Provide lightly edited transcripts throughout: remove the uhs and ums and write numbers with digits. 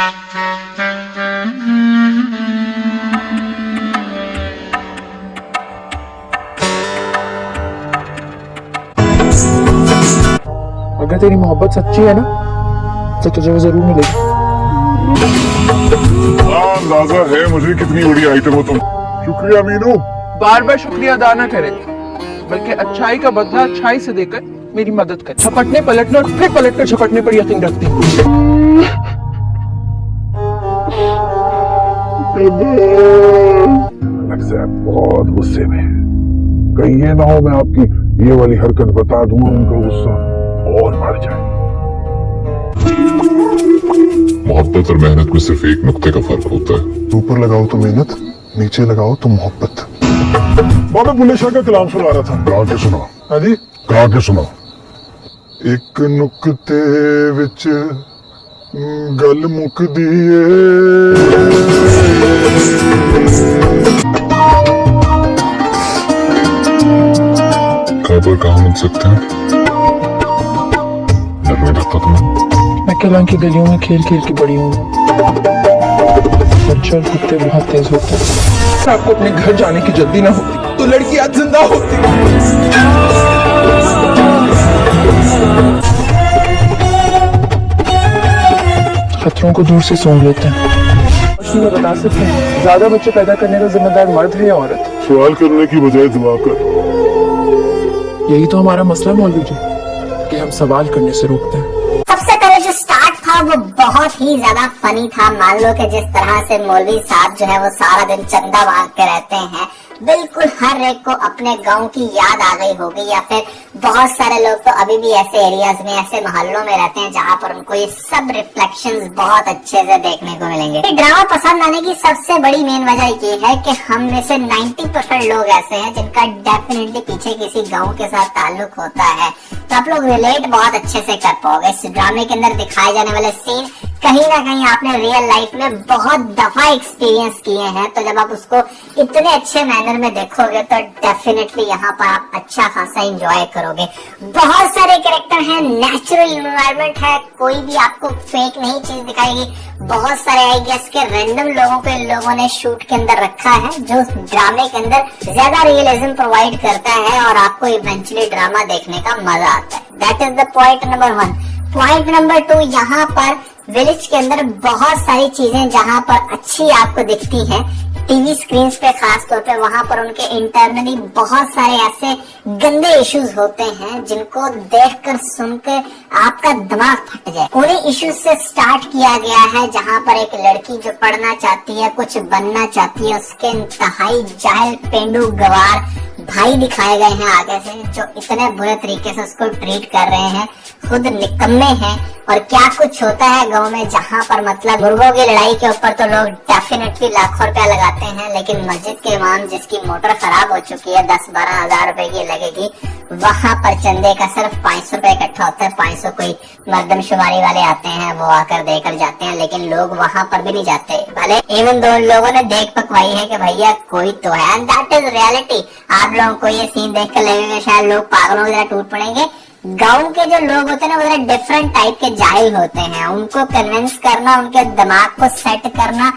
अगर तेरी मोहब्बत सच्ची है ना तो तुझे वो जरूर मिलेगी। हाँ, अंदाजा है मुझे कितनी बड़ी आइटम हो तुम। शुक्रिया मीनू। बार बार शुक्रिया अदा न करे, बल्कि अच्छाई का बदला अच्छाई से देकर मेरी मदद कर। झपटने पलटने और फिर पलटकर झपटने पर यकीन रखती हूँ। बहुत गुस्से में, कहीं ये ना हो मैं आपकी ये वाली हरकत बता दूंगा, उनका गुस्सा और बढ़ जाए। मोहब्बत और मेहनत में सिर्फ एक नुक्ते का फर्क होता है। ऊपर लगाओ तो मेहनत, नीचे लगाओ तो मोहब्बत। बाबा बुल्ले शाह का कलाम सुना रहा था। गा के सुना। हाँ जी, गा के सुना। एक नुक्ते विच गल मुकदी ए। खबर कहाँ मिल सकते हैं? डर नहीं लगता तुम्हें? मैं केलांग की गलियों में खेल खेल के बड़ी हूँ। बच्चे और कुत्ते बहुत तेज होते हैं। आपको अपने घर जाने की जल्दी ना होती तो लड़की आज जिंदा होती। खतरों को दूर से सूंघ लेते हैं। रोशनी में बता सकते हैं ज्यादा बच्चे पैदा करने का जिम्मेदार मर्द है या औरत? सवाल करने की बजाय दुआ कर। यही तो हमारा मसला मौलवी जी, कि हम सवाल करने से रोकते हैं। सबसे पहले जो स्टार्ट था वो बहुत ही ज्यादा फनी था। मान लो कि जिस तरह से मौलवी साहब जो है वो सारा दिन चंदा मांगते रहते हैं, बिल्कुल हर एक को अपने गांव की याद आ गई होगी, या फिर बहुत सारे लोग तो अभी भी ऐसे एरियाज में, ऐसे मोहल्लों में रहते हैं जहां पर उनको ये सब रिफ्लेक्शंस बहुत अच्छे से देखने को मिलेंगे। ये ड्रामा पसंद आने की सबसे बड़ी मेन वजह ये है कि हम में से 90% लोग ऐसे हैं जिनका डेफिनेटली पीछे किसी गाँव के साथ ताल्लुक होता है, तो आप लोग रिलेट बहुत अच्छे से कर पाओगे। इस ड्रामे के अंदर दिखाए जाने वाले सीन कहीं ना कहीं आपने रियल लाइफ में बहुत दफा एक्सपीरियंस किए हैं, तो जब आप उसको इतने अच्छे मैनर में देखोगे तो डेफिनेटली यहाँ पर आप अच्छा खासा एंजॉय करोगे। बहुत सारे कैरेक्टर हैं, नेचुरल एनवायरनमेंट है, कोई भी आपको फेक नहीं चीज दिखाएगी। बहुत सारे आई गेस के रैंडम लोगों को इन लोगों ने शूट के अंदर रखा है, जो ड्रामे के अंदर ज्यादा रियलिज्म प्रोवाइड करता है और आपको इवेंचुअली ड्रामा देखने का मजा आता है। That is the point number 1। Point number 2, यहाँ पर विलेज के अंदर बहुत सारी चीजें जहाँ पर अच्छी आपको दिखती हैं, टीवी स्क्रीन पे खास तौर पे, वहां पर उनके इंटरनली बहुत सारे ऐसे गंदे इश्यूज होते हैं जिनको देखकर सुनकर आपका दिमाग फट जाए। उन्हीं इश्यूज से स्टार्ट किया गया है, जहां पर एक लड़की जो पढ़ना चाहती है, कुछ बनना चाहती है, उसके इंतहाई जाहिल पेंडू गवार भाई दिखाए गए हैं आगे से, जो इतने बुरे तरीके से उसको ट्रीट कर रहे हैं, खुद निकम्मे हैं। और क्या कुछ होता है गांव में जहां पर मतलब मुर्गों की लड़ाई के ऊपर तो लोग डेफिनेटली लाखों रुपया लगाते हैं, लेकिन मस्जिद के इमाम जिसकी मोटर खराब हो चुकी है 10-12 हजार रुपए की लगेगी, वहां पर चंदे का सिर्फ 500 रुपए इकट्ठा होता है। 500 कोई मर्दमशुमारी वाले आते हैं, वो आकर देकर जाते हैं, लेकिन लोग वहां पर भी नहीं जाते। भले इवन दो लोगों ने देख पकवाई है कि भैया कोई तो है, एंड दैट इज रियलिटी। आप लोगों को ये सीन देख कर लगेगा शायद लोग पागलों की तरह टूट पड़ेंगे। गांव के जो लोग होते हैं ना, वो डिफरेंट टाइप के जाहिल होते हैं, उनको कन्विंस करना, उनके दिमाग को सेट करना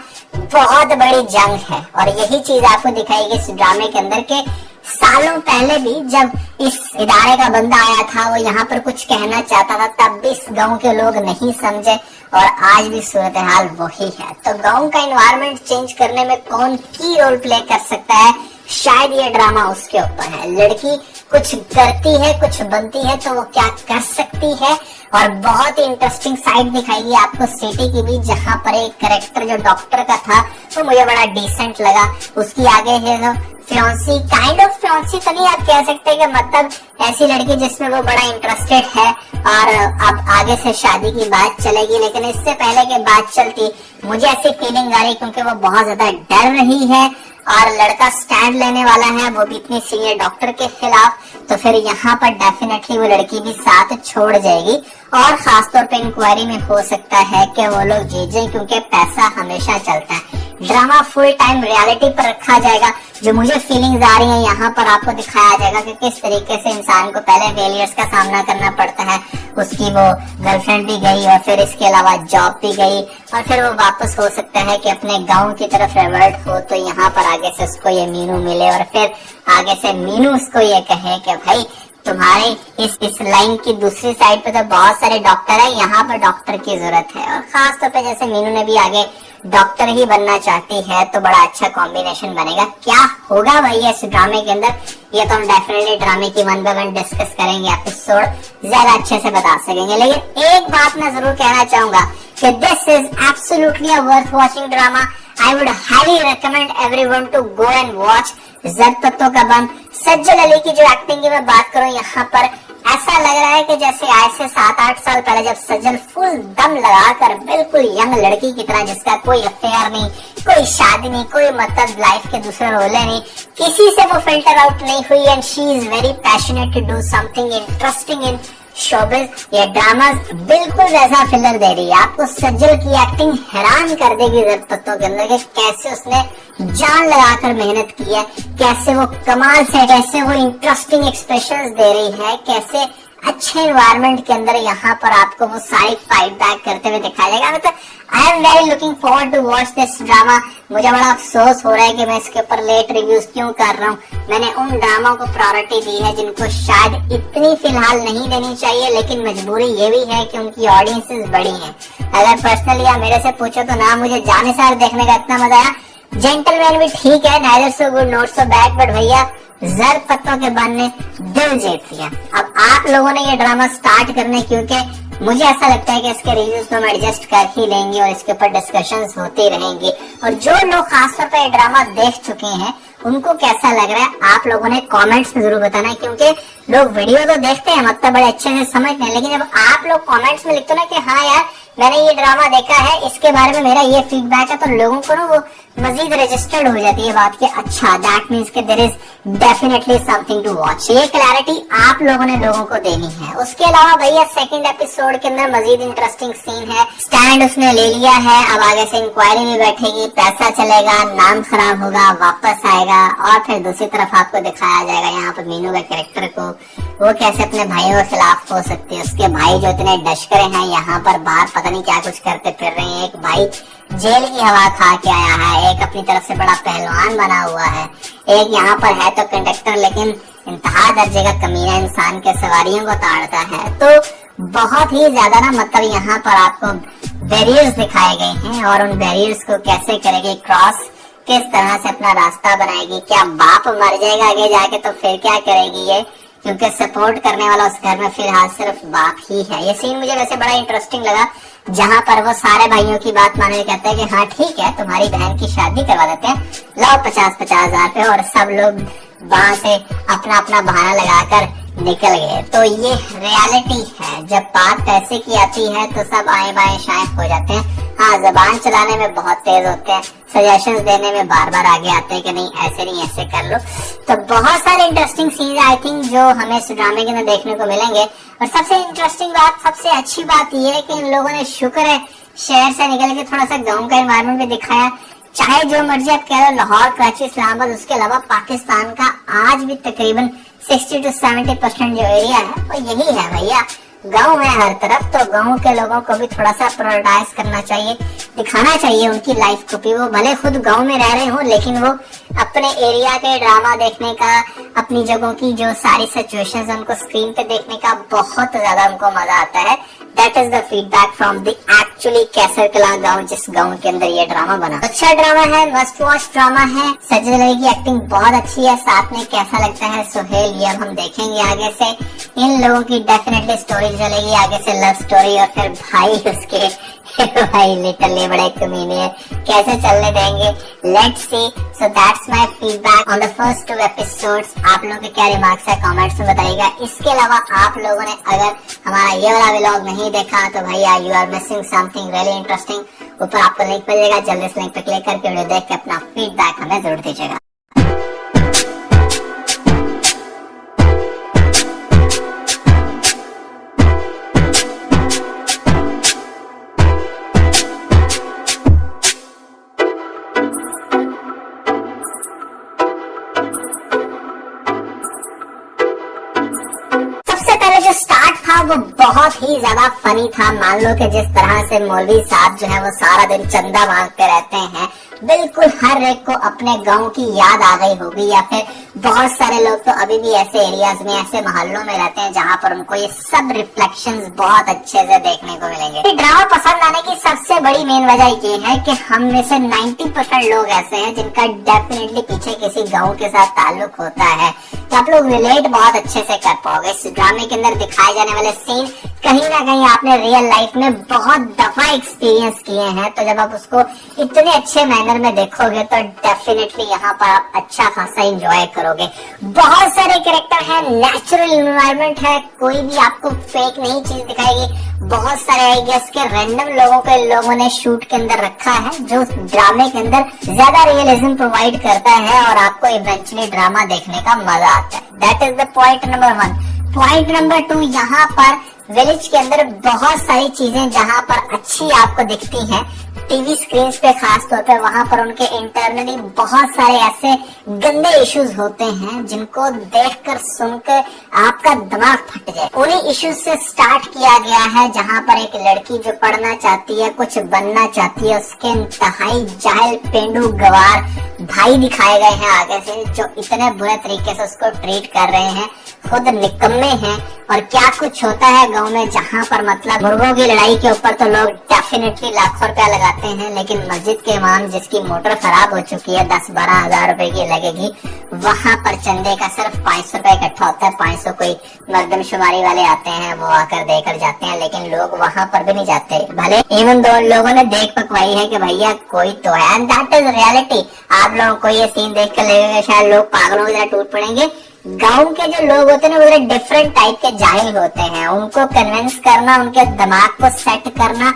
बहुत बड़ी जंग है। और यही चीज आपको दिखाएगी इस ड्रामे के अंदर के सालों पहले भी जब इस इदारे का बंदा आया था, वो यहाँ पर कुछ कहना चाहता था, तब भी इस गांव के लोग नहीं समझे, और आज भी सूरत हाल वही है। तो गांव का एनवायरनमेंट चेंज करने में कौन की रोल प्ले कर सकता है, शायद ये ड्रामा उसके ऊपर है। लड़की कुछ करती है, कुछ बनती है, तो वो क्या कर सकती है। और बहुत ही इंटरेस्टिंग साइड दिखाएगी आपको सिटी की भी, जहाँ पर एक कैरेक्टर जो डॉक्टर का था वो मुझे बड़ा डिसेंट लगा। उसकी आगे है जो फ्योंसी, काइंड ऑफ फ्योंसी तो नहीं आप कह सकते कि मतलब ऐसी लड़की जिसमें वो बड़ा इंटरेस्टेड है और अब आगे से शादी की बात चलेगी, लेकिन इससे पहले की बात चलती मुझे ऐसी फीलिंग आ रही क्योंकि वो बहुत ज्यादा डर रही है और लड़का स्टैंड लेने वाला है, वो भी इतनी सीनियर डॉक्टर के खिलाफ, तो फिर यहाँ पर डेफिनेटली वो लड़की भी साथ छोड़ जाएगी। और खासतौर पे इंक्वायरी में हो सकता है कि वो लोग जीत जाए, क्योंकि पैसा हमेशा चलता है। ड्रामा फुल टाइम रियलिटी पर रखा जाएगा। जो मुझे फीलिंग्स आ रही हैं यहाँ पर आपको दिखाया जाएगा कि किस तरीके से इंसान को पहले फेलियर्स का सामना करना पड़ता है। उसकी वो गर्लफ्रेंड भी गई और फिर इसके अलावा जॉब भी गई और फिर वो वापस हो सकता है कि अपने गांव की तरफ रिवर्ट हो, तो यहाँ पर आगे से उसको ये मीनू मिले और फिर आगे से मीनू उसको ये कहे कि भाई तुम्हारे इस लाइन की दूसरी साइड पे तो बहुत सारे डॉक्टर हैं, यहाँ पर डॉक्टर की जरूरत है। और खास तौर पे जैसे मीनू ने भी आगे डॉक्टर ही बनना चाहती है तो बड़ा अच्छा कॉम्बिनेशन बनेगा। क्या होगा भैया इस ड्रामे के अंदर, ये तो हम डेफिनेटली ड्रामे की 1 by 1 डिस्कस करेंगे, एपिसोड ज्यादा अच्छे से बता सकेंगे। लेकिन एक बात मैं जरूर कहना चाहूंगा कि this is absolutely a worth watching drama. I would highly recommend everyone to go and watch जद पत्तों का बम। सज्जल अली की जो एक्टिंग की मैं बात करूं, यहाँ पर ऐसा लग रहा है कि जैसे आज से 7-8 साल पहले जब सज्जल फुल दम लगाकर बिल्कुल यंग लड़की की तरह, जिसका कोई अफेयर नहीं, कोई शादी नहीं, कोई मतलब लाइफ के दूसरे रोले नहीं, किसी से वो फिल्टर आउट नहीं हुई and she is very passionate to do something interesting in showbiz. ये ड्रामा बिल्कुल वैसा फिलर दे रही है आपको। सज्जल की एक्टिंग हैरान कर देगी जद पत्तों के अंदर कि कैसे उसने जान लगाकर मेहनत की है, कैसे वो कमाल से, कैसे वो इंटरेस्टिंग एक्सप्रेशंस दे रही है, कैसे अच्छे एनवायरनमेंट के अंदर यहाँ पर आपको वो सारी फाइट बैक करते हुए दिखाया जाएगा। मतलब I am very looking forward to watch this drama. मुझे बड़ा अफसोस हो रहा है कि मैं इसके ऊपर लेट रिव्यूज क्यों कर रहा हूँ। मैंने उन ड्रामा को प्रायोरिटी दी है जिनको शायद इतनी फिलहाल नहीं देनी चाहिए, लेकिन मजबूरी ये भी है कि उनकी ऑडियंसेस बड़ी हैं। अगर पर्सनली या मेरे से पूछो तो ना मुझे जानिसार देखने का इतना मजा आया, जेंटलमैन भी ठीक है, neither so good not so bad, but भैया जर पत्तों के बन ने दिल जीत लिया। अब आप लोगों ने ये ड्रामा स्टार्ट करने, क्योंकि मुझे ऐसा लगता है कि इसके रिव्यूज तो हम एडजस्ट कर ही लेंगे और इसके ऊपर डिस्कशंस होती रहेंगी। और जो लोग खासतौर पर ये ड्रामा देख चुके हैं उनको कैसा लग रहा है आप लोगों ने कमेंट्स में जरूर बताना, क्योंकि लोग वीडियो तो देखते हैं, मतलब बड़े अच्छे से समझते हैं, लेकिन जब आप लोग कमेंट्स में लिखते हो ना कि हाँ यार मैंने ये ड्रामा देखा है, इसके बारे में मेरा ये फीडबैक है, तो लोगों को ना वो मजीद रजिस्टर्ड हो जाती है बात कि अच्छा दैट मीन्स कि there is definitely something to watch. ये क्लैरिटी आप लोगों ने लोगों को देनी है। उसके अलावा भैया सेकंड एपिसोड के अंदर मजीद इंटरेस्टिंग सीन है। स्टैंड उसने ले लिया है, अब आगे से इंक्वायरी भी बैठेगी, पैसा चलेगा, नाम खराब होगा, वापस आएगा। और फिर दूसरी तरफ आपको दिखाया जाएगा यहाँ पर मीनू के कैरेक्टर को, वो कैसे अपने भाइयों के खिलाफ हो सकती है। उसके भाई जो इतने डशकरे हैं यहाँ पर बाहर पता नहीं क्या कुछ करते फिर रहे हैं। एक भाई जेल की हवा खा के आया है, एक अपनी तरफ से बड़ा पहलवान बना हुआ है, एक यहाँ पर है तो कंडक्टर लेकिन इंतहा दर्जे का कमीना इंसान के सवारियों को ताड़ता है। तो बहुत ही ज्यादा ना मतलब यहाँ पर आपको बैरियर्स दिखाए गए हैं और उन बैरियर्स को कैसे करेगी क्रॉस, किस तरह से अपना रास्ता बनाएगी। क्या बाप मर जाएगा आगे जाके तो फिर क्या करेगी ये, क्योंकि सपोर्ट करने वाला उस घर में फिलहाल सिर्फ बाप ही है। ये सीन मुझे वैसे बड़ा इंटरेस्टिंग लगा, जहाँ पर वो सारे भाइयों की बात माने कहते हैं कि हाँ ठीक है तुम्हारी बहन की शादी करवा देते हैं, लाओ 50-50 हजार पे, और सब लोग वहां से अपना अपना बहाना लगाकर निकल गए। तो ये रियलिटी है, जब बात पैसे की आती है तो सब आए बाएं शाएं हो जाते हैं। हाँ जबान चलाने में बहुत तेज होते हैं, सजेशंस देने में बार बार आगे आते हैं कि नहीं ऐसे नहीं ऐसे कर लो। तो बहुत सारे इंटरेस्टिंग सीन आई थिंक जो हमें इस ड्रामे के अंदर देखने को मिलेंगे। और सबसे इंटरेस्टिंग बात, सबसे अच्छी बात यह है कि इन लोगों ने शुक्र है शहर से निकल के थोड़ा सा गाँव का एनवायरमेंट भी दिखाया। चाहे जो मर्जी आप कह लो, लाहौर, कराची, इस्लामाबाद, उसके अलावा पाकिस्तान का आज भी तकरीबन 60 to 70% जो एरिया है वो यही है भैया, गांव है हर तरफ। तो गांव के लोगों को भी थोड़ा सा प्रायोरिटाइज करना चाहिए, दिखाना चाहिए उनकी लाइफ को भी। वो भले खुद गांव में रह रहे हो लेकिन वो अपने एरिया के ड्रामा देखने का, अपनी जगहों की जो सारी सिचुएशंस उनको स्क्रीन पे देखने का बहुत ज्यादा उनको मजा आता है। That is the feedback from the actually Kaisarkala गांव, जिस गांव के अंदर ये ड्रामा बना। अच्छा ड्रामा है, मस्ट वॉच ड्रामा है। सज्जल अली की एक्टिंग बहुत अच्छी है, साथ में कैसा लगता है सुहेल, ये अब हम देखेंगे आगे से। इन लोगों की डेफिनेटली स्टोरी चलेगी आगे से, लव स्टोरी, और फिर भाई उसके भाई लिटरली बड़े कमीने कैसे चलने देंगे, let's see. So that's my feedback on the first 2 episodes. आप लोगों के क्या रिमार्क्स है कमेंट्स में बताइएगा। इसके अलावा आप लोगों ने अगर हमारा ये वाला व्लॉग नहीं देखा तो भैया you are missing something really interesting. ऊपर आपको लिंक मिलेगा, जल्दी से लिंक पे क्लिक करके वीडियो देख के अपना फीडबैक हमें जरूर दीजिएगा। बहुत ही ज्यादा फनी था। मान लो कि जिस तरह से मौलवी साहब जो है वो सारा दिन चंदा मांगते रहते हैं, बिल्कुल हर एक को अपने गांव की याद आ गई होगी, या फिर बहुत सारे लोग तो अभी भी ऐसे एरियाज में, ऐसे मोहल्लों में रहते हैं जहां पर उनको ये सब रिफ्लेक्शंस बहुत अच्छे से देखने को मिलेंगे। ड्रामा पसंद आने की सबसे बड़ी मेन वजह ये है कि हम में से 90% लोग ऐसे हैं जिनका डेफिनेटली पीछे किसी गाँव के साथ ताल्लुक होता है, तो आप लोग रिलेट बहुत अच्छे से कर पाओगे। इस ड्रामे के अंदर दिखाए जाने वाले सीन कहीं ना कहीं आपने रियल लाइफ में बहुत दफा एक्सपीरियंस किए हैं, तो जब आप उसको इतने अच्छे मैनर में देखोगे तो डेफिनेटली यहाँ पर आप अच्छा खासा एंजॉय करोगे। बहुत सारे कैरेक्टर हैं, नेचुरल एनवायरनमेंट है, कोई भी आपको फेक नहीं चीज दिखाएगी। बहुत सारे आई गेस के रैंडम लोगों को लोगों ने शूट के अंदर रखा है, जो ड्रामे के अंदर ज्यादा रियलिज्म प्रोवाइड करता है और आपको इवेंचुअली ड्रामा देखने का मजा आता है। That is the point number 1। Point number 2, यहाँ पर विलेज के अंदर बहुत सारी चीजें जहाँ पर अच्छी आपको दिखती हैं टीवी स्क्रीन पे, खास तौर पे वहां पर उनके इंटरनली बहुत सारे ऐसे गंदे इश्यूज होते हैं जिनको देखकर सुनकर आपका दिमाग फट जाए। उन्हीं इश्यूज से स्टार्ट किया गया है, जहां पर एक लड़की जो पढ़ना चाहती है, कुछ बनना चाहती है, उसके इंतहाई जाहिल पेंडू गवार भाई दिखाए गए हैं आगे से, जो इतने बुरे तरीके से उसको ट्रीट कर रहे हैं, खुद निकम्मे हैं। और क्या कुछ होता है गांव में, जहां पर मतलब मुर्गों की लड़ाई के ऊपर तो लोग डेफिनेटली लाखों रुपया लगाते हैं, लेकिन मस्जिद के इमाम जिसकी मोटर खराब हो चुकी है 10-12 हजार रुपए की लगेगी, वहां पर चंदे का सिर्फ 500 रुपए इकट्ठा होता है। 500 कोई मर्दमशुमारी वाले आते हैं, वो आकर देकर जाते हैं, लेकिन लोग वहां पर भी नहीं जाते। भले इवन दो लोगों ने देख पकवाई है कि भैया कोई तो है, एंड दैट इज रियलिटी। आप लोगों को ये सीन देख कर लगेगा शायद लोग पागलों की तरह टूट पड़ेंगे। गांव के जो लोग होते हैं ना, वो डिफरेंट टाइप के जाहिल होते हैं, उनको कन्विंस करना, उनके दिमाग को सेट करना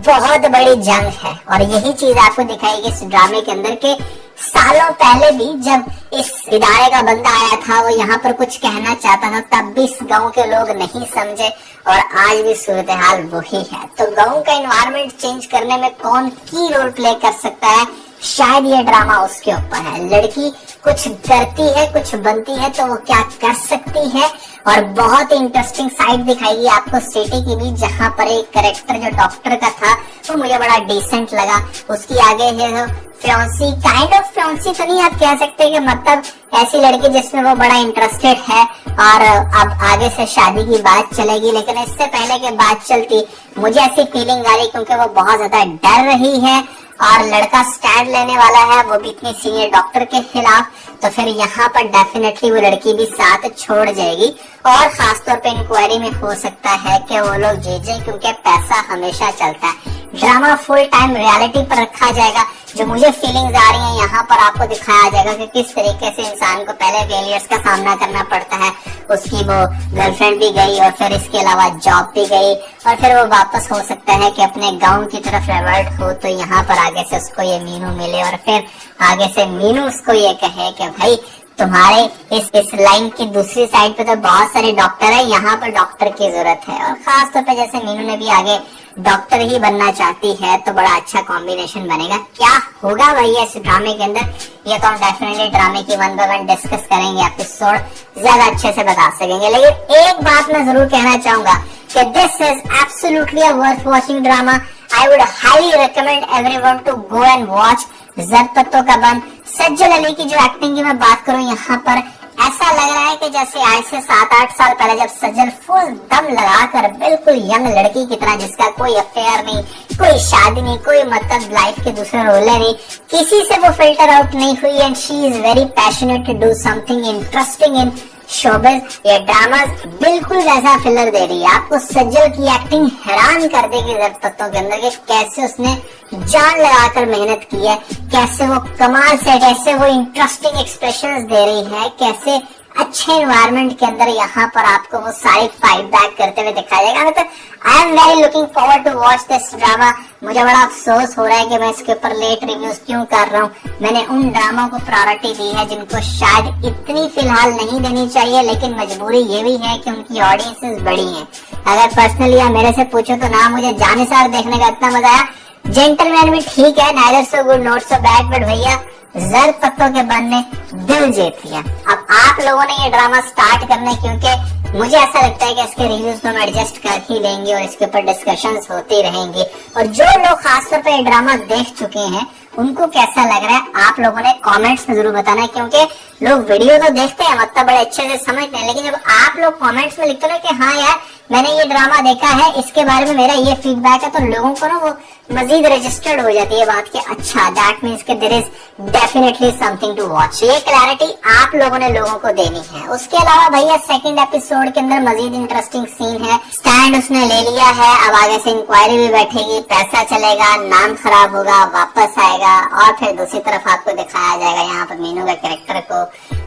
बहुत बड़ी जंग है। और यही चीज आपको दिखाएगी इस ड्रामे के अंदर के सालों पहले भी जब इस इदारे का बंदा आया था, वो यहाँ पर कुछ कहना चाहता था, तब भी इस गांव के लोग नहीं समझे, और आज भी सूरत हाल वही है। तो गांव का एनवायरनमेंट चेंज करने में कौन की रोल प्ले कर सकता है, शायद ये ड्रामा उसके ऊपर है। लड़की कुछ करती है, कुछ बनती है, तो वो क्या कर सकती है। और बहुत ही इंटरेस्टिंग साइड दिखाएगी आपको सिटी की भी, जहाँ पर एक कैरेक्टर जो डॉक्टर का था वो मुझे बड़ा डिसेंट लगा। उसकी आगे है फ्योंसी, काइंड ऑफ फ्योंसी तो नहीं आप कह सकते कि मतलब ऐसी लड़की जिसमें वो बड़ा इंटरेस्टेड है और अब आगे से शादी की बात चलेगी, लेकिन इससे पहले की बात चलती मुझे ऐसी फीलिंग आ रही क्योंकि वो बहुत ज्यादा डर रही है और लड़का स्टैंड लेने वाला है, वो भी इतने सीनियर डॉक्टर के खिलाफ, तो फिर यहाँ पर डेफिनेटली वो लड़की भी साथ छोड़ जाएगी। और खासतौर पे इंक्वायरी में हो सकता है कि वो लोग जीत जाए, क्योंकि पैसा हमेशा चलता है। ड्रामा फुल टाइम रियलिटी पर रखा जाएगा। जो मुझे फीलिंग्स आ रही हैं यहाँ पर आपको दिखाया जाएगा कि किस तरीके से इंसान को पहले फेलियर्स का सामना करना पड़ता है। उसकी वो गर्लफ्रेंड भी गई और फिर इसके अलावा जॉब भी गई, और फिर वो वापस हो सकता है कि अपने गांव की तरफ रिवर्ट हो, तो यहाँ पर आगे से उसको ये मीनू मिले और फिर आगे से मीनू उसको ये कहे कि भाई तुम्हारे इस लाइन की दूसरी साइड पे तो बहुत सारे डॉक्टर है, यहाँ पर डॉक्टर की जरूरत है। और खास तौर पे जैसे मीनू ने भी आगे डॉक्टर ही बनना चाहती है, तो बड़ा अच्छा कॉम्बिनेशन बनेगा। क्या होगा भैया इस ड्रामे के अंदर, ये तो हम डेफिनेटली ड्रामे की 1 by 1 डिस्कस करेंगे, एपिसोड ज्यादा अच्छे से बता सकेंगे। लेकिन एक बात मैं जरूर कहना चाहूंगा कि this is absolutely a worth watching drama. I would highly recommend everyone to go and watch जद पत्तों का बंद। सज्जल अली की जो एक्टिंग की मैं बात करूं, यहाँ पर ऐसा लग रहा है कि जैसे आज से 7-8 साल पहले जब सज्जल फुल दम लगाकर बिल्कुल यंग लड़की की तरह, जिसका कोई अफेयर नहीं, कोई शादी नहीं, कोई मतलब लाइफ के दूसरे रोले नहीं, किसी से वो फिल्टर आउट नहीं हुई, and she is very passionate to do something interesting in showbiz. ये ड्रामा बिल्कुल वैसा फिलर दे रही है आपको। सज्जल की एक्टिंग हैरान कर देगी जद पत्तों के अंदर, कैसे उसने जान लगाकर मेहनत की है, कैसे वो कमाल से, कैसे वो इंटरेस्टिंग एक्सप्रेशंस दे रही है, कैसे अच्छे एनवायरनमेंट के अंदर यहाँ पर आपको वो सारी फाइट बैक करते हुए दिखाया जाएगा। मतलब I am very looking forward to watch this drama. मुझे बड़ा अफसोस हो रहा है कि मैं इसके ऊपर लेट रिव्यूज क्यों कर रहा हूँ। मैंने उन ड्रामा को प्रायोरिटी दी है जिनको शायद इतनी फिलहाल नहीं देनी चाहिए, लेकिन मजबूरी ये भी है कि उनकी ऑडियंसेस बड़ी हैं। अगर पर्सनली या मेरे से पूछो तो ना मुझे जानिसार देखने का इतना मजा आया। जेंटलमैन भी ठीक है, neither so good not so bad, but भैया जद पत्तों के बंद ने दिल जीत लिया। अब आप लोगों ने ये ड्रामा स्टार्ट करना है, क्योंकि मुझे ऐसा लगता है कि इसके रिव्यूज को हम एडजस्ट कर ही लेंगे और इसके ऊपर डिस्कशंस होती रहेंगी। और जो लोग खासतौर पर ये ड्रामा देख चुके हैं उनको कैसा लग रहा है आप लोगों ने कमेंट्स में जरूर बताना है, क्योंकि लोग वीडियो तो देखते हैं मतलब बड़े अच्छे से समझते हैं, लेकिन जब आप लोग कमेंट्स में लिखते हो ना कि हाँ यार मैंने ये ड्रामा देखा है, इसके बारे में मेरा ये फीडबैक है, तो लोगों को ना वो मजीद रजिस्टर्ड हो जाती है बात कि अच्छा दैट मीन्स कि there is definitely something to watch. ये क्लैरिटी आप लोगों ने लोगों को देनी है। उसके अलावा भैया सेकंड एपिसोड के अंदर मजीद इंटरेस्टिंग सीन है। स्टैंड उसने ले लिया है, अब आगे से इंक्वायरी भी बैठेगी, पैसा चलेगा, नाम खराब होगा, वापस आएगा और फिर दूसरी तरफ आपको दिखाया जाएगा यहाँ पर मीनू के कैरेक्टर को,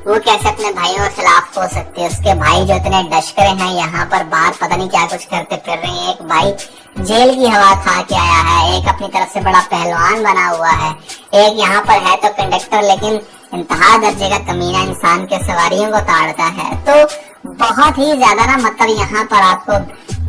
वो कैसे अपने भाइयों के खिलाफ हो सकती है। उसके भाई जो इतने डशकरे हैं यहाँ पर बाहर पता नहीं क्या कुछ करते फिर रहे हैं। एक भाई जेल की हवा खा के आया है, एक अपनी तरफ से बड़ा पहलवान बना हुआ है, एक यहाँ पर है तो कंडक्टर लेकिन इंतहा दर्जे का कमीना इंसान के सवारियों को ताड़ता है। तो बहुत ही ज्यादा ना मतलब यहाँ पर आपको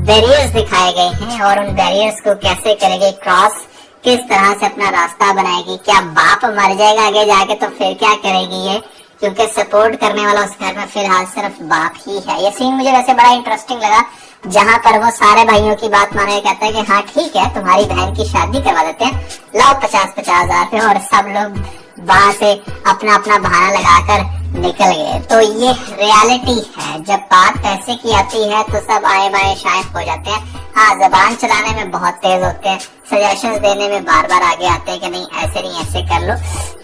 बैरियर्स दिखाए गए हैं और उन बैरियर्स को कैसे करेगी क्रॉस, किस तरह से अपना रास्ता बनाएगी। क्या बाप मर जाएगा आगे जाके तो फिर क्या करेगी ये, क्योंकि सपोर्ट करने वाला उस घर में फिलहाल सिर्फ बाप ही है। ये सीन मुझे वैसे बड़ा इंटरेस्टिंग लगा जहां पर वो सारे भाइयों की बात माने, कहता है कि हाँ ठीक है तुम्हारी बहन की शादी करवा देते हैं, लाओ 50-50 हजार पे, और सब लोग वहां से अपना अपना बहाना लगाकर निकल गए। तो ये रियलिटी है, जब बात पैसे की आती है तो सब आए बाएं शाये हो जाते हैं। हाँ जबान चलाने में बहुत तेज होते हैं, सजेशंस देने में बार बार आगे आते हैं कि नहीं ऐसे नहीं ऐसे कर लो।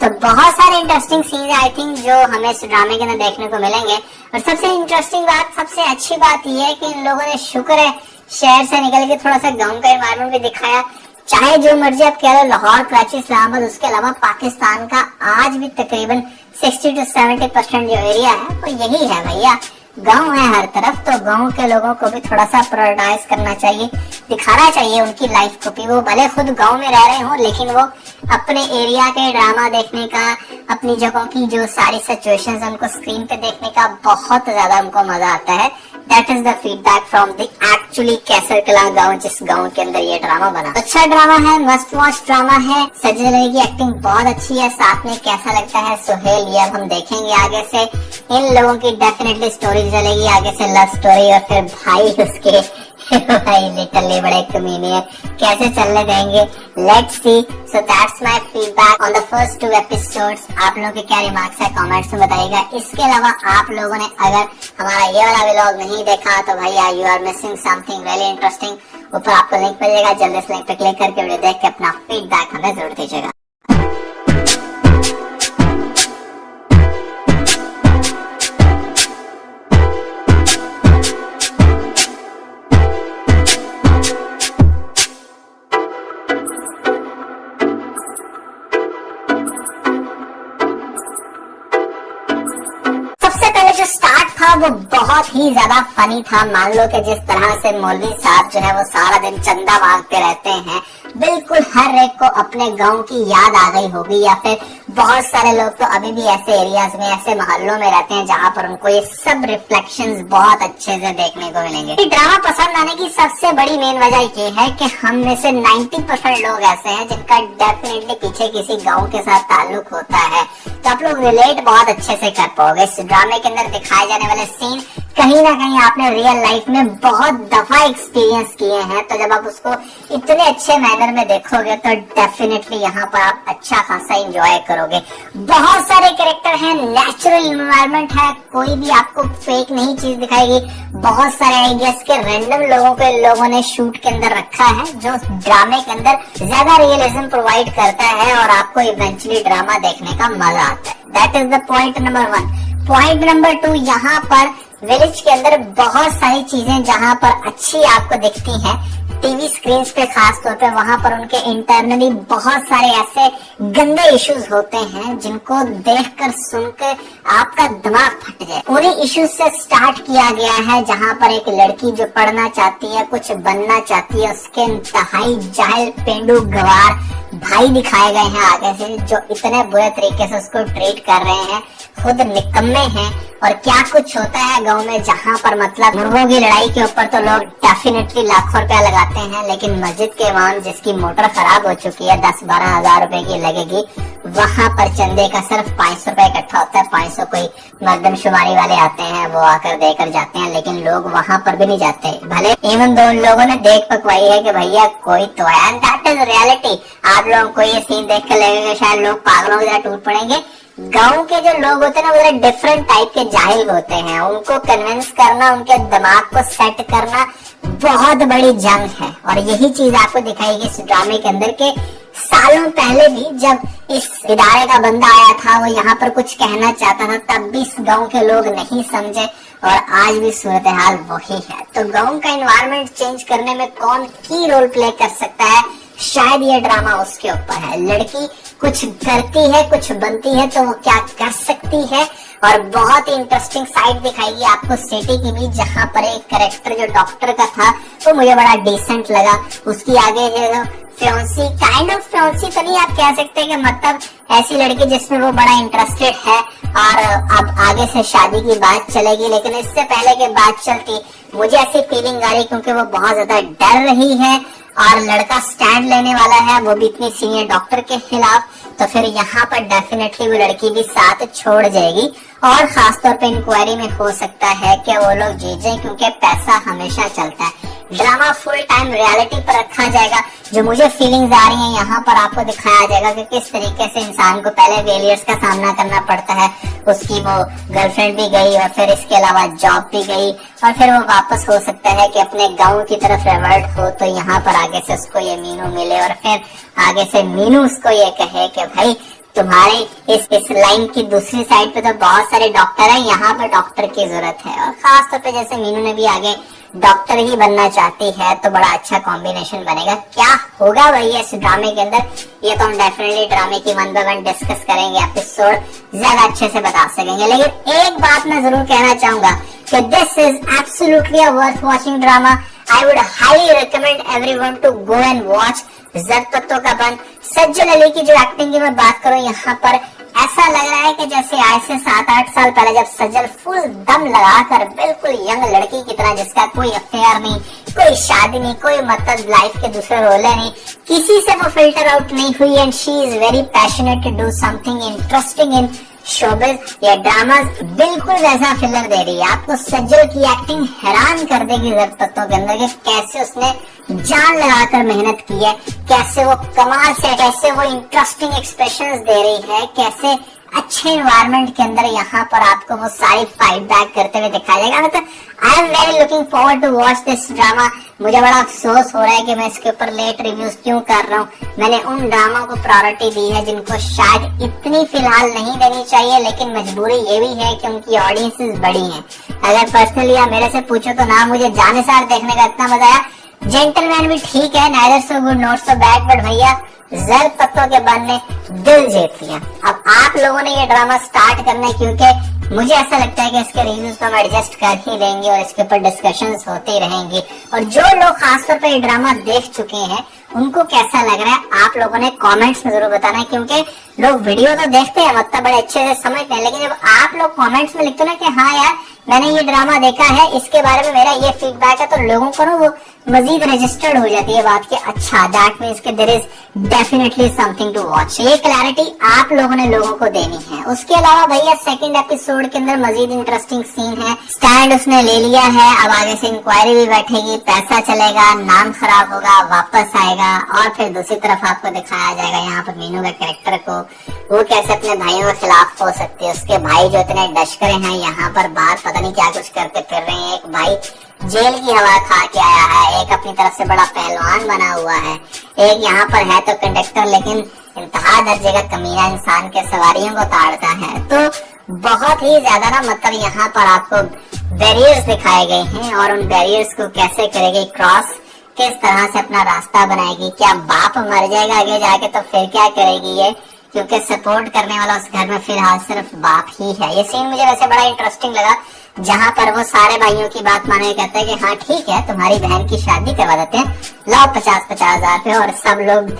तो बहुत सारे इंटरेस्टिंग सीन आई थिंक जो हमें इस ड्रामे के अंदर देखने को मिलेंगे। और सबसे इंटरेस्टिंग बात, सबसे अच्छी बात यह है कि इन लोगों ने शुक्र है शहर से निकल के थोड़ा सा गाँव का एनवायरमेंट भी दिखाया। चाहे जो मर्जी आप कह लो लाहौर, कराची, इस्लामाबाद, उसके अलावा पाकिस्तान का आज भी तकरीबन 60 to 70% जो एरिया है वो यही है भैया, गांव है हर तरफ। तो गांव के लोगों को भी थोड़ा सा प्रायोरिटाइज करना चाहिए, दिखाना चाहिए उनकी लाइफ को भी। वो भले खुद गांव में रह रहे हो लेकिन वो अपने एरिया के ड्रामा देखने का, अपनी जगहों की जो सारी सिचुएशंस उनको स्क्रीन पे देखने का बहुत ज्यादा उनको मजा आता है। That is the feedback from the actually Kaisarkala गांव, जिस गांव के अंदर ये ड्रामा बना। अच्छा ड्रामा है, मस्ट वॉच ड्रामा है। सजल अली की एक्टिंग बहुत अच्छी है, साथ में कैसा लगता है सुहेल, ये अब हम देखेंगे आगे से। इन लोगों की डेफिनेटली स्टोरी चलेगी आगे से, लव स्टोरी, और फिर भाई उसके भाई लिटरली बड़े कमीने हैं, कैसे चलने देंगे, let's see. So that's my feedback on the first 2 episodes. आप लोगों के क्या रिमार्क्स है कमेंट्स में बताइएगा। इसके अलावा आप लोगों ने अगर हमारा ये वाला व्लॉग नहीं देखा तो भैया you are missing something really interesting. ऊपर आपको लिंक मिलेगा, जल्दी से लिंक पे क्लिक करके वीडियो देख के अपना फीडबैक हमें जरूर दीजिएगा। जो स्टार्ट था वो बहुत ही ज्यादा फनी था। मान लो कि जिस तरह से मौलवी साहब जो है वो सारा दिन चंदा मांगते रहते हैं, बिल्कुल हर एक को अपने गांव की याद आ गई होगी, या फिर बहुत सारे लोग तो अभी भी ऐसे एरियाज में, ऐसे मोहल्लों में रहते हैं जहां पर उनको ये सब रिफ्लेक्शंस बहुत अच्छे से देखने को मिलेंगे। ये ड्रामा पसंद आने की सबसे बड़ी मेन वजह ये है कि हम में से 90% लोग ऐसे हैं जिनका डेफिनेटली पीछे किसी गाँव के साथ ताल्लुक होता है, तो आप लोग रिलेट बहुत अच्छे से कर पाओगे। इस ड्रामे के अंदर दिखाए जाने वाले सीन कहीं ना कहीं आपने रियल लाइफ में बहुत दफा एक्सपीरियंस किए हैं, तो जब आप उसको इतने अच्छे मैनर में देखोगे तो डेफिनेटली यहाँ पर आप अच्छा खासा एंजॉय करोगे। बहुत सारे कैरेक्टर हैं, नेचुरल एनवायरनमेंट है, कोई भी आपको फेक नहीं चीज दिखाएगी। बहुत सारे आइडियाज के रैंडम लोगों को लोगों ने शूट के अंदर रखा है जो ड्रामे के अंदर ज्यादा रियलिज्म प्रोवाइड करता है और आपको इवेंचुअली ड्रामा देखने का मजा आता है। That is the point number 1। Point number 2, यहाँ पर विलेज के अंदर बहुत सारी चीजें जहाँ पर अच्छी आपको दिखती हैं टीवी स्क्रीन पे, खास तौर पे वहां पर उनके इंटरनली बहुत सारे ऐसे गंदे इश्यूज होते हैं जिनको देखकर सुनकर आपका दिमाग फट जाए। उन्हीं इश्यूज से स्टार्ट किया गया है जहां पर एक लड़की जो पढ़ना चाहती है, कुछ बनना चाहती है, उसके इंतहाई जाहिल पेंडू गवार भाई दिखाए गए हैं आगे से, जो इतने बुरे तरीके से उसको ट्रीट कर रहे हैं, खुद निकम्मे हैं। और क्या कुछ होता है गांव में जहां पर मतलब मुर्गों की लड़ाई के ऊपर तो लोग डेफिनेटली लाखों रुपया लगाते हैं, लेकिन मस्जिद के इमाम जिसकी मोटर खराब हो चुकी है 10-12 हजार रुपए की लगेगी, वहां पर चंदे का सिर्फ 500 रुपए इकट्ठा होता है। 500 कोई मर्दमशुमारी वाले आते हैं, वो आकर देकर जाते हैं, लेकिन लोग वहां पर भी नहीं जाते। भले इवन दो लोगों ने देख पकवाई है कि भैया कोई तो है, एंड दैट इज रियलिटी। आप लोगों को ये सीन देख कर लगेगा शायद लोग पागलों की तरह टूट पड़ेंगे। गांव के जो लोग होते हैं ना, वो डिफरेंट टाइप के जाहिल होते हैं। उनको कन्विंस करना, उनके दिमाग को सेट करना बहुत बड़ी जंग है। और यही चीज आपको दिखाएगी इस ड्रामे के अंदर के सालों पहले भी जब इस इदारे का बंदा आया था, वो यहाँ पर कुछ कहना चाहता था, तब भी इस गांव के लोग नहीं समझे और आज भी सूरत हाल वही है। तो गांव का एनवायरनमेंट चेंज करने में कौन की रोल प्ले कर सकता है, शायद ये ड्रामा उसके ऊपर है। लड़की कुछ करती है, कुछ बनती है, तो वो क्या कर सकती है। और बहुत ही इंटरेस्टिंग साइड दिखाएगी आपको सिटी की भी, जहाँ पर एक कैरेक्टर जो डॉक्टर का था वो मुझे बड़ा डिसेंट लगा। उसकी आगे है फ्योंसी, काइंड ऑफ फ्योंसी तो नहीं आप कह सकते कि मतलब ऐसी लड़की जिसमें वो बड़ा इंटरेस्टेड है और अब आगे से शादी की बात चलेगी। लेकिन इससे पहले की बात चलती मुझे ऐसी फीलिंग आ रही क्योंकि वो बहुत ज्यादा डर रही है और लड़का स्टैंड लेने वाला है, वो भी इतनी सीनियर डॉक्टर के खिलाफ, तो फिर यहाँ पर डेफिनेटली वो लड़की भी साथ छोड़ जाएगी। और खासतौर पे इंक्वायरी में हो सकता है कि वो लोग जीत जाए क्योंकि पैसा हमेशा चलता है। ड्रामा फुल टाइम रियलिटी पर रखा जाएगा। जो मुझे फीलिंग्स आ रही हैं यहाँ पर आपको दिखाया जाएगा कि किस तरीके से इंसान को पहले फेलियर्स का सामना करना पड़ता है। उसकी वो गर्लफ्रेंड भी गई और फिर इसके अलावा जॉब भी गई और फिर वो वापस हो सकता है कि अपने गांव की तरफ रिवर्ट हो, तो यहाँ पर आगे से उसको ये मीनू मिले और फिर आगे से मीनू उसको ये कहे कि भाई तुम्हारे इस लाइन की दूसरी साइड पे तो बहुत सारे डॉक्टर हैं, यहाँ पर डॉक्टर की जरूरत है। और खास तौर पे जैसे मीनू ने भी आगे डॉक्टर ही बनना चाहती है, तो बड़ा अच्छा कॉम्बिनेशन बनेगा। क्या होगा वही इस ड्रामे के अंदर, ये तो हम डेफिनेटली ड्रामे की 1 by 1 डिस्कस करेंगे, एपिसोड ज्यादा अच्छे से बता सकेंगे। लेकिन एक बात मैं जरूर कहना चाहूंगा कि this is absolutely a worth watching drama. I would highly recommend everyone to go and watch जद पत्तों का बंद। सज्जल अली की जो एक्टिंग की मैं बात करूं, यहाँ पर ऐसा लग रहा है कि जैसे आज से 7-8 साल पहले जब सज्जल फुल दम लगाकर बिल्कुल यंग लड़की की तरह, जिसका कोई अफेयर नहीं, कोई शादी नहीं, कोई मतलब लाइफ के दूसरे रोले नहीं, किसी से वो फिल्टर आउट नहीं हुई, and she is very passionate to do something interesting in showbiz. ये ड्रामा बिल्कुल वैसा फिलर दे रही है आपको। सज्जल की एक्टिंग हैरान कर देगी जद पत्तों के अंदर, कैसे उसने जान लगाकर मेहनत की है, कैसे वो कमाल से, कैसे वो इंटरेस्टिंग एक्सप्रेशंस दे रही है, कैसे अच्छे एनवायरनमेंट के अंदर यहाँ पर आपको वो सारी फाइट बैक करते हुए दिखाया जाएगा। मतलब I am very looking forward to watch this drama. मुझे बड़ा अफसोस हो रहा है कि मैं इसके ऊपर लेट रिव्यूज क्यों कर रहा हूँ। मैंने उन ड्रामा को प्रायोरिटी दी है जिनको शायद इतनी फिलहाल नहीं देनी चाहिए, लेकिन मजबूरी ये भी है कि उनकी ऑडियंसेस बड़ी हैं। अगर पर्सनली आप मेरे से पूछो तो ना मुझे जानेसार देखने का इतना मजा आया, जेंटलमैन भी ठीक है, neither so good not so bad, but भैया जर पत्तों के बन ने दिल जीत लिया। अब आप लोगों ने ये ड्रामा स्टार्ट करना है, क्योंकि मुझे ऐसा लगता है कि इसके रिव्यूज को हम एडजस्ट कर ही लेंगे और इसके ऊपर डिस्कशंस होती रहेंगी। और जो लोग खासतौर पर ये ड्रामा देख चुके हैं उनको कैसा लग रहा है आप लोगों ने कमेंट्स में जरूर बताना है, क्योंकि लोग वीडियो तो देखते हैं, मतलब बड़े अच्छे से समझते हैं, लेकिन जब आप लोग कमेंट्स में लिखते हो ना कि हाँ यार मैंने ये ड्रामा देखा है, इसके बारे में मेरा ये फीडबैक है, तो लोगों को ना वो मजीद रजिस्टर्ड हो जाती है बात कि अच्छा दैट मीन्स कि there is definitely something to watch. ये क्लैरिटी आप लोगों ने लोगों को देनी है। उसके अलावा भैया सेकंड एपिसोड के अंदर मजीद इंटरेस्टिंग सीन है। स्टैंड उसने ले लिया है, अब आगे से इंक्वायरी भी बैठेगी, पैसा चलेगा, नाम खराब होगा, वापस आएगा। और फिर दूसरी तरफ आपको दिखाया जाएगा यहाँ पर मीनू के कैरेक्टर को, वो कैसे अपने भाइयों के खिलाफ हो सकती है। उसके भाई जो इतने डशकरे हैं यहाँ पर बाहर पता नहीं क्या कुछ करते फिर रहे हैं। एक भाई जेल की हवा खा के आया है, एक अपनी तरफ से बड़ा पहलवान बना हुआ है, एक यहाँ पर है तो कंडक्टर लेकिन इंतहा दर्जे का कमीना इंसान के सवारियों को ताड़ता है। तो बहुत ही ज्यादा ना मतलब यहाँ पर आपको बैरियर्स दिखाए गए हैं और उन बैरियर्स को कैसे करेगी क्रॉस, किस तरह से अपना रास्ता बनाएगी। क्या बाप मर जाएगा आगे जाके तो फिर क्या करेगी ये, क्योंकि सपोर्ट करने वाला उस घर में फिलहाल सिर्फ बाप ही है। ये सीन मुझे वैसे बड़ा इंटरेस्टिंग लगा, जहाँ पर वो सारे भाइयों की बात माने, कहते हैं कि हाँ ठीक है तुम्हारी बहन की शादी करवा देते हैं, लाओ 50-50 हजार रुपए, और सब लोग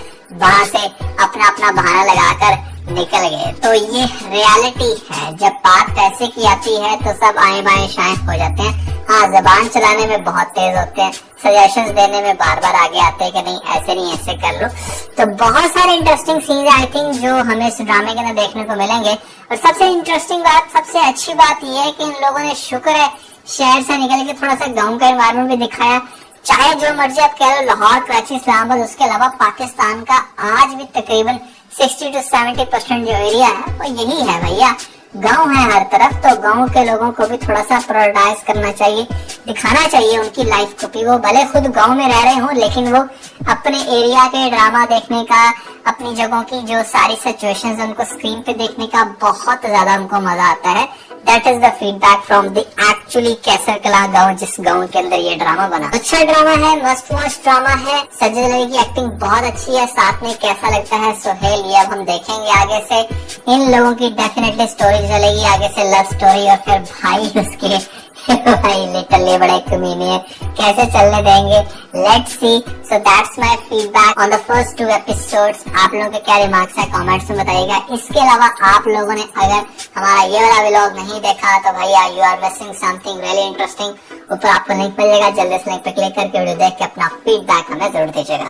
वहां से अपना अपना बहाना लगाकर निकल गए। तो ये रियलिटी है, जब बात पैसे की आती है तो सब आए बाएं शाएं हो जाते हैं। हाँ, जबान चलाने में बहुत तेज होते हैं, सजेशंस देने में बार बार आगे आते हैं कि नहीं ऐसे नहीं ऐसे कर लो। तो बहुत सारे इंटरेस्टिंग सीन्स आई थिंक जो हमें इस ड्रामे के अंदर देखने को मिलेंगे। और सबसे इंटरेस्टिंग बात, सबसे अच्छी बात यह है कि इन लोगों ने शुक्र है शहर से निकल के थोड़ा सा गाँव का एनवायरमेंट भी दिखाया। चाहे जो मर्जी आप कह लो, लाहौर, कराची, इस्लामाबाद, उसके अलावा पाकिस्तान का आज भी तकरीबन 60 to 70% जो एरिया है वो यही है भैया, गांव है हर तरफ। तो गांव के लोगों को भी थोड़ा सा प्रायोरिटाइज करना चाहिए, दिखाना चाहिए उनकी लाइफ को भी। वो भले खुद गांव में रह रहे हो लेकिन वो अपने एरिया के ड्रामा देखने का, अपनी जगहों की जो सारी सिचुएशंस उनको स्क्रीन पे देखने का बहुत ज्यादा उनको मजा आता है। That is the feedback from the actually Kaisarkalan गांव, जिस गांव के अंदर ये ड्रामा बना। अच्छा ड्रामा है, मस्ट वॉच ड्रामा है। सजल अली की एक्टिंग बहुत अच्छी है, साथ में कैसा लगता है सुहेल, ये अब हम देखेंगे आगे से। इन लोगों की डेफिनेटली स्टोरी चलेगी आगे से, लव स्टोरी। और फिर भाई उसके भाई लिटरली बड़े कमीने हैं, कैसे चलने देंगे, let's see. So that's my feedback on the first 2 episodes. आप लोगों के क्या रिमार्क्स है कमेंट्स में बताइएगा। इसके अलावा आप लोगों ने अगर हमारा ये वाला व्लॉग नहीं देखा तो भैया you are missing something really interesting. ऊपर आपको लिंक मिल जाएगा, जल्दी से लिंक पे क्लिक करके वीडियो देख के अपना फीडबैक हमें जरूर दीजिएगा।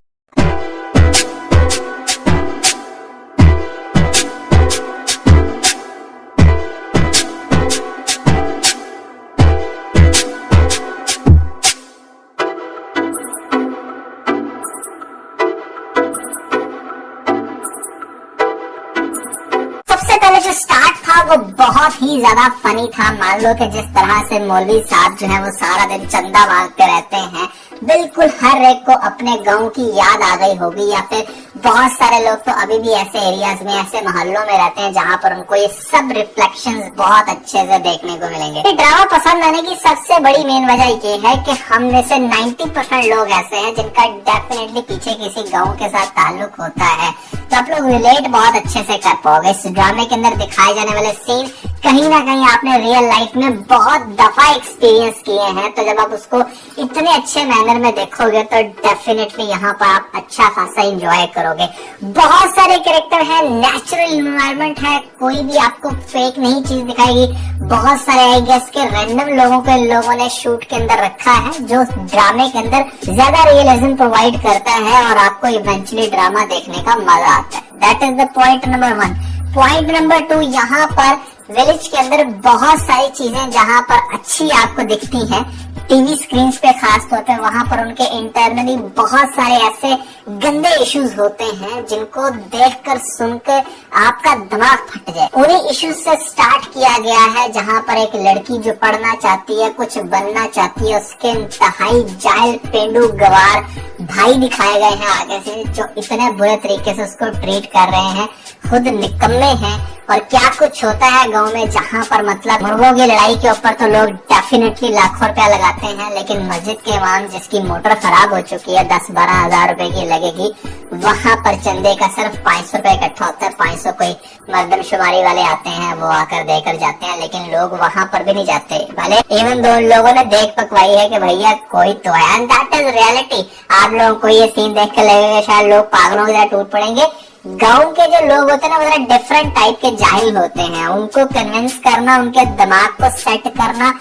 जो स्टार्ट था वो बहुत ही ज्यादा फनी था। मान लो कि जिस तरह से मौलवी साहब जो है वो सारा दिन चंदा मांगते रहते हैं, बिल्कुल हर एक को अपने गांव की याद आ गई होगी। या फिर बहुत सारे लोग तो अभी भी ऐसे एरियाज में, ऐसे मोहल्लों में रहते हैं जहां पर उनको ये सब रिफ्लेक्शंस बहुत अच्छे से देखने को मिलेंगे। ये ड्रामा पसंद आने की सबसे बड़ी मेन वजह ये है कि हम में से 90% लोग ऐसे हैं जिनका डेफिनेटली पीछे किसी गाँव के साथ ताल्लुक होता है। तो आप लोग रिलेट बहुत अच्छे से कर पाओगे। इस ड्रामे के अंदर दिखाए जाने वाले सीन कहीं ना कहीं आपने रियल लाइफ में बहुत दफा एक्सपीरियंस किए हैं। तो जब आप उसको इतने अच्छे मैनर में देखोगे तो डेफिनेटली यहाँ पर आप अच्छा खासा एंजॉय करोगे। बहुत सारे कैरेक्टर हैं, नेचुरल एनवायरनमेंट है, कोई भी आपको फेक नहीं चीज दिखाएगी। बहुत सारे आई गेस के रैंडम लोगों को इन लोगों ने शूट के अंदर रखा है जो ड्रामे के अंदर ज्यादा रियलिज्म प्रोवाइड करता है और आपको इवेंचुअली ड्रामा देखने का मजा आता है। That is the point number 1। Point number 2, यहाँ पर विलेज के अंदर बहुत सारी चीजें जहाँ पर अच्छी आपको दिखती हैं टीवी स्क्रीन पे, खास तौर पे वहां पर उनके इंटरनली बहुत सारे ऐसे गंदे इश्यूज होते हैं जिनको देखकर सुनकर आपका दिमाग फट जाए। उन्हीं इश्यूज से स्टार्ट किया गया है जहां पर एक लड़की जो पढ़ना चाहती है, कुछ बनना चाहती है, उसके इंतहाई जाहिल, पेंडू, गवार भाई दिखाए गए हैं आगे से जो इतने बुरे तरीके से उसको ट्रीट कर रहे हैं, खुद निकम्मे हैं। और क्या कुछ होता है गांव में जहां पर मतलब मुर्गों की लड़ाई के ऊपर तो लोग डेफिनेटली लाखों रुपया लगाते हैं, लेकिन मस्जिद के इमाम जिसकी मोटर खराब हो चुकी है 10-12 हजार रुपए की लगेगी, वहां पर चंदे का सिर्फ 500 रुपए इकट्ठा होता है। 500 कोई मर्दमशुमारी वाले आते हैं वो आकर देकर जाते हैं, लेकिन लोग वहां पर भी नहीं जाते। भले इवन दो लोगों ने देख पकवाई है कि भैया कोई तो है, एंड दैट इज रियलिटी। आप लोगों को ये सीन देख कर लगेगा शायद लोग पागलों की तरह टूट पड़ेंगे। गांव के जो लोग होते हैं ना वो डिफरेंट टाइप के जाहिल होते हैं, उनको कन्विंस करना, उनके दिमाग को सेट करना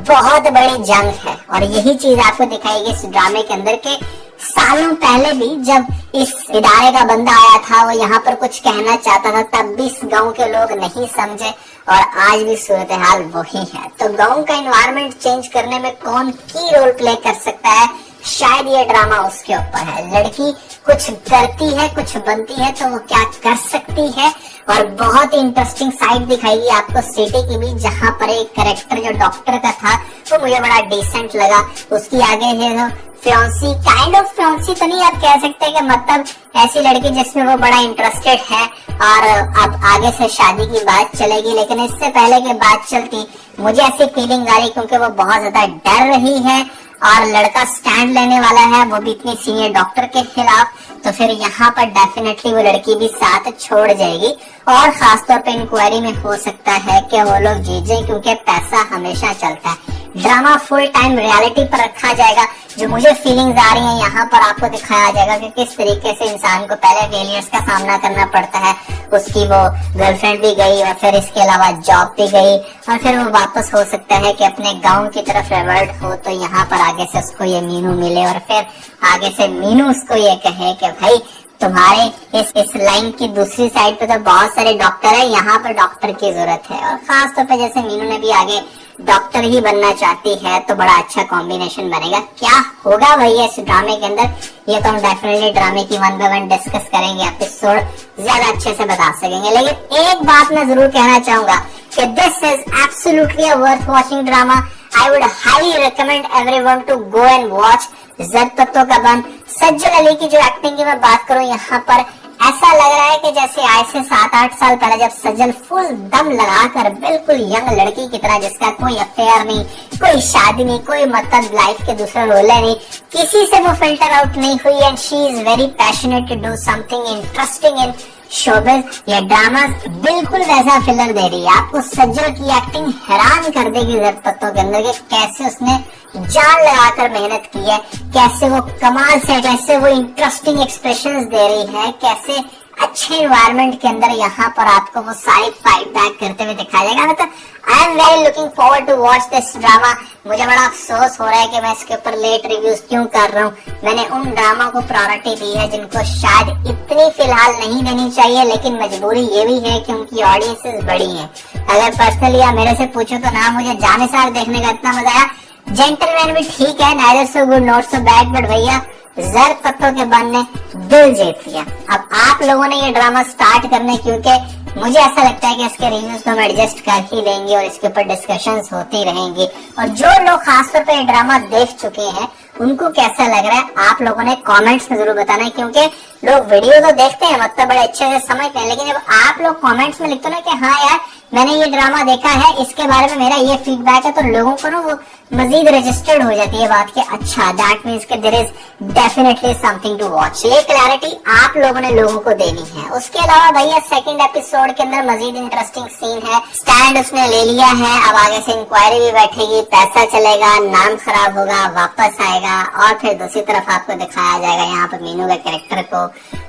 बहुत बड़ी जंग है। और यही चीज आपको दिखाएगी इस ड्रामे के अंदर के सालों पहले भी जब इस इदारे का बंदा आया था, वो यहाँ पर कुछ कहना चाहता था, तब भी इस गांव के लोग नहीं समझे और आज भी सूरत हाल वही है। तो गांव का एनवायरनमेंट चेंज करने में कौन की रोल प्ले कर सकता है, शायद ये ड्रामा उसके ऊपर है। लड़की कुछ करती है, कुछ बनती है तो वो क्या कर सकती है। और बहुत ही इंटरेस्टिंग साइड दिखाएगी आपको सिटी की भी, जहाँ पर एक कैरेक्टर जो डॉक्टर का था वो मुझे बड़ा डिसेंट लगा। उसकी आगे है फ्योंसी, काइंड ऑफ फ्योंसी तो नहीं आप कह सकते कि मतलब ऐसी लड़की जिसमें वो बड़ा इंटरेस्टेड है और अब आगे से शादी की बात चलेगी। लेकिन इससे पहले की बात चलती मुझे ऐसी फीलिंग आ रही क्योंकि वो बहुत ज्यादा डर रही है और लड़का स्टैंड लेने वाला है, वो भी इतनी सीनियर डॉक्टर के खिलाफ। तो फिर यहाँ पर डेफिनेटली वो लड़की भी साथ छोड़ जाएगी और खासतौर पे इंक्वायरी में हो सकता है कि वो लोग जीत जाए क्योंकि पैसा हमेशा चलता है। ड्रामा फुल टाइम रियलिटी पर रखा जाएगा। जो मुझे फीलिंग्स आ रही हैं यहाँ पर आपको दिखाया जाएगा कि किस तरीके से इंसान को पहले फेलियर्स का सामना करना पड़ता है। उसकी वो गर्लफ्रेंड भी गई और फिर इसके अलावा जॉब भी गई और फिर वो वापस हो सकता है कि अपने गांव की तरफ रिवर्ट हो, तो यहाँ पर आगे से उसको ये मीनू मिले और फिर आगे से मीनू उसको ये कहे कि भाई तुम्हारे इस लाइन की दूसरी साइड पे तो बहुत सारे डॉक्टर है, यहाँ पर डॉक्टर की जरूरत है। और खास तौर पे जैसे मीनू ने भी आगे डॉक्टर ही बनना चाहती है तो बड़ा अच्छा कॉम्बिनेशन बनेगा। क्या होगा भैया इस ड्रामे के अंदर, ये तो हम डेफिनेटली ड्रामे की 1 by 1 डिस्कस करेंगे, एपिसोड ज्यादा अच्छे से बता सकेंगे। लेकिन एक बात मैं जरूर कहना चाहूंगा कि this is absolutely a worth watching drama. I would highly recommend everyone to go and watch जद तत्व का बन। सज्जल अली की जो एक्टिंग की मैं बात करूं, यहाँ पर ऐसा लग रहा है कि जैसे आज से 7-8 साल पहले जब सज्जल फुल दम लगाकर बिल्कुल यंग लड़की की तरह, जिसका कोई अफेयर नहीं, कोई शादी नहीं, कोई मतलब लाइफ के दूसरे रोले नहीं, किसी से वो फिल्टर आउट नहीं हुई and she is very passionate to do something interesting in showbiz. ये ड्रामा बिल्कुल वैसा फिलर दे रही है आपको। सज्जल की एक्टिंग हैरान कर देगी जद तत्व के अंदर, कैसे उसने जान लगाकर मेहनत की है, कैसे वो कमाल से, कैसे वो इंटरेस्टिंग एक्सप्रेशंस दे रही है, कैसे अच्छे एनवायरनमेंट के अंदर यहाँ पर आपको वो सारी फाइट बैक करते हुए दिखाया जाएगा। मतलब I am very looking forward to watch this drama. मुझे बड़ा अफसोस हो रहा है कि मैं इसके ऊपर लेट रिव्यूज क्यों कर रहा हूँ। मैंने उन ड्रामा को प्रायोरिटी दी है जिनको शायद इतनी फिलहाल नहीं देनी चाहिए, लेकिन मजबूरी ये भी है कि उनकी ऑडियंसेस बड़ी हैं। अगर पर्सनली आप मेरे से पूछो तो ना मुझे जानिसार देखने का इतना मजा आया, जेंटलमैन भी ठीक है, neither so good not so bad, but भैया जर तत्व के बन ने दिल जीत लिया। अब आप लोगों ने ये ड्रामा स्टार्ट करने, क्योंकि मुझे ऐसा लगता है कि इसके रिव्यूज को हम एडजस्ट कर ही लेंगे और इसके ऊपर डिस्कशंस होती रहेंगी। और जो लोग खासतौर पे ये ड्रामा देख चुके हैं उनको कैसा लग रहा है आप लोगों ने कमेंट्स में जरूर बताना है, क्योंकि लोग वीडियो तो देखते हैं, मतलब बड़े अच्छे से समझते हैं, लेकिन जब आप लोग कमेंट्स में लिखते हो ना कि हाँ यार मैंने ये ड्रामा देखा है, इसके बारे में मेरा ये फीडबैक है, तो लोगों को ना वो मजीद रजिस्टर्ड हो जाती है बात कि अच्छा दैट मीन्स कि there is definitely something to watch. ये क्लैरिटी आप लोगों ने लोगों को देनी है। उसके अलावा भैया सेकंड एपिसोड के अंदर मजीद इंटरेस्टिंग सीन है। स्टैंड उसने ले लिया है, अब आगे से इंक्वायरी भी बैठेगी, पैसा चलेगा, नाम खराब होगा, वापस आएगा। और फिर दूसरी तरफ आपको दिखाया जाएगा यहाँ पर मीनू के कैरेक्टर को,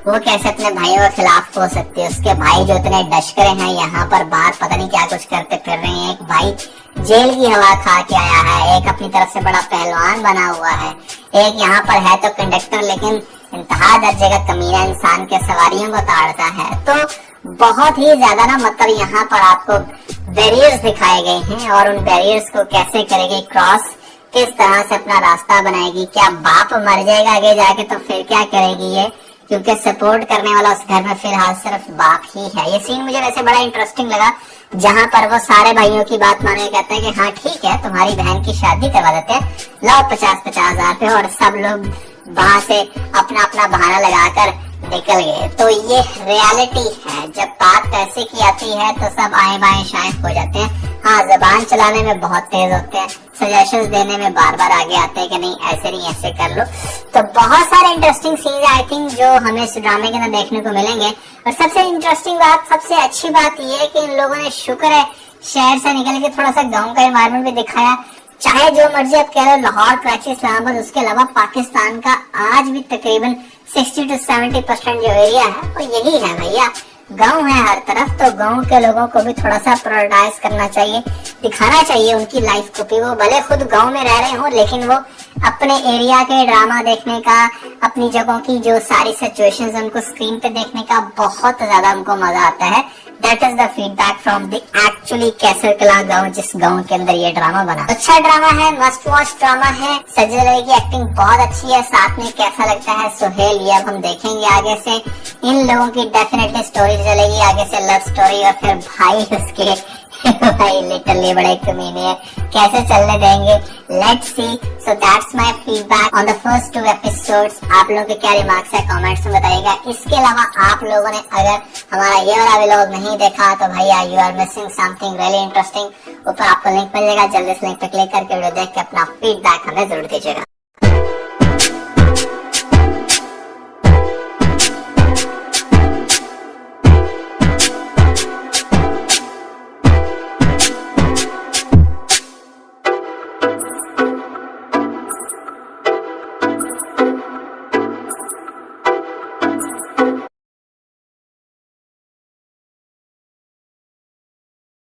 वो कैसे अपने भाइयों के खिलाफ हो सकती है। उसके भाई जो इतने डशकरे हैं यहाँ पर बाहर पता नहीं क्या कुछ करते फिर रहे हैं। एक भाई जेल की हवा खा के आया है, एक अपनी तरफ से बड़ा पहलवान बना हुआ है, एक यहाँ पर है तो कंडक्टर लेकिन इंतहा दर्जे का कमीना इंसान के सवारियों को ताड़ता है। तो बहुत ही ज्यादा ना मतलब यहाँ पर आपको बैरियर्स दिखाए गए हैं और उन बैरियर्स को कैसे करेगी क्रॉस, किस तरह से अपना रास्ता बनाएगी। क्या बाप मर जाएगा आगे जाके तो फिर क्या करेगी ये, क्योंकि सपोर्ट करने वाला उस घर में फिलहाल सिर्फ बाप ही है। ये सीन मुझे वैसे बड़ा इंटरेस्टिंग लगा, जहाँ पर वो सारे भाइयों की बात माने कहते हैं कि हाँ ठीक है तुम्हारी बहन की शादी करवा देते हैं, लाओ 50-50 हजार पे, और सब लोग वहां से अपना अपना बहाना लगाकर निकल गए। तो ये रियलिटी है, जब बात पैसे की आती है तो सब आए बाएं शायद हो जाते हैं। हाँ जबान चलाने में बहुत तेज होते हैं, सजेशंस देने में बार बार आगे आते हैं कि नहीं ऐसे नहीं ऐसे कर लो। तो बहुत सारे इंटरेस्टिंग सीन्स आई थिंक जो हमें इस ड्रामे के अंदर देखने को मिलेंगे। और सबसे इंटरेस्टिंग बात, सबसे अच्छी बात ये है कि इन लोगों ने शुक्र है शहर से निकल के थोड़ा सा गाँव का एनवायरमेंट भी दिखाया। चाहे जो मर्जी आप कह रहे हो लाहौर, कराची, इस्लामाबाद, उसके अलावा पाकिस्तान का आज भी तकरीबन 60 to 70% जो एरिया है वो यही है भैया, गांव है हर तरफ। तो गांव के लोगों को भी थोड़ा सा प्रायोरिटाइज करना चाहिए, दिखाना चाहिए उनकी लाइफ को भी। वो भले खुद गांव में रह रहे हो लेकिन वो अपने एरिया के ड्रामा देखने का, अपनी जगहों की जो सारी सिचुएशंस उनको स्क्रीन पे देखने का बहुत ज्यादा उनको मजा आता है। That is the feedback from the actually Kaisar Kala गाँव, जिस गाँव के अंदर ये ड्रामा बना। अच्छा ड्रामा है, मस्ट वॉच ड्रामा है। सज्जल अली की एक्टिंग बहुत अच्छी है, साथ में कैसा लगता है सुहेल, ये अब हम देखेंगे आगे से। इन लोगों की डेफिनेटली स्टोरी चलेगी आगे से, लव स्टोरी, और फिर भाई उसके भाई लिटरली बड़े कमीने हैं, कैसे चलने देंगे, let's see. So that's my feedback on the first 2 episodes. आप लोगों के क्या रिमार्क्स है कमेंट्स में बताइएगा। इसके अलावा आप लोगों ने अगर हमारा ये वाला व्लॉग नहीं देखा तो भैया you are missing something really interesting. ऊपर आपको लिंक मिल जाएगा, जल्दी से लिंक पे क्लिक करके वीडियो देख के अपना फीडबैक हमें जरूर दीजिएगा।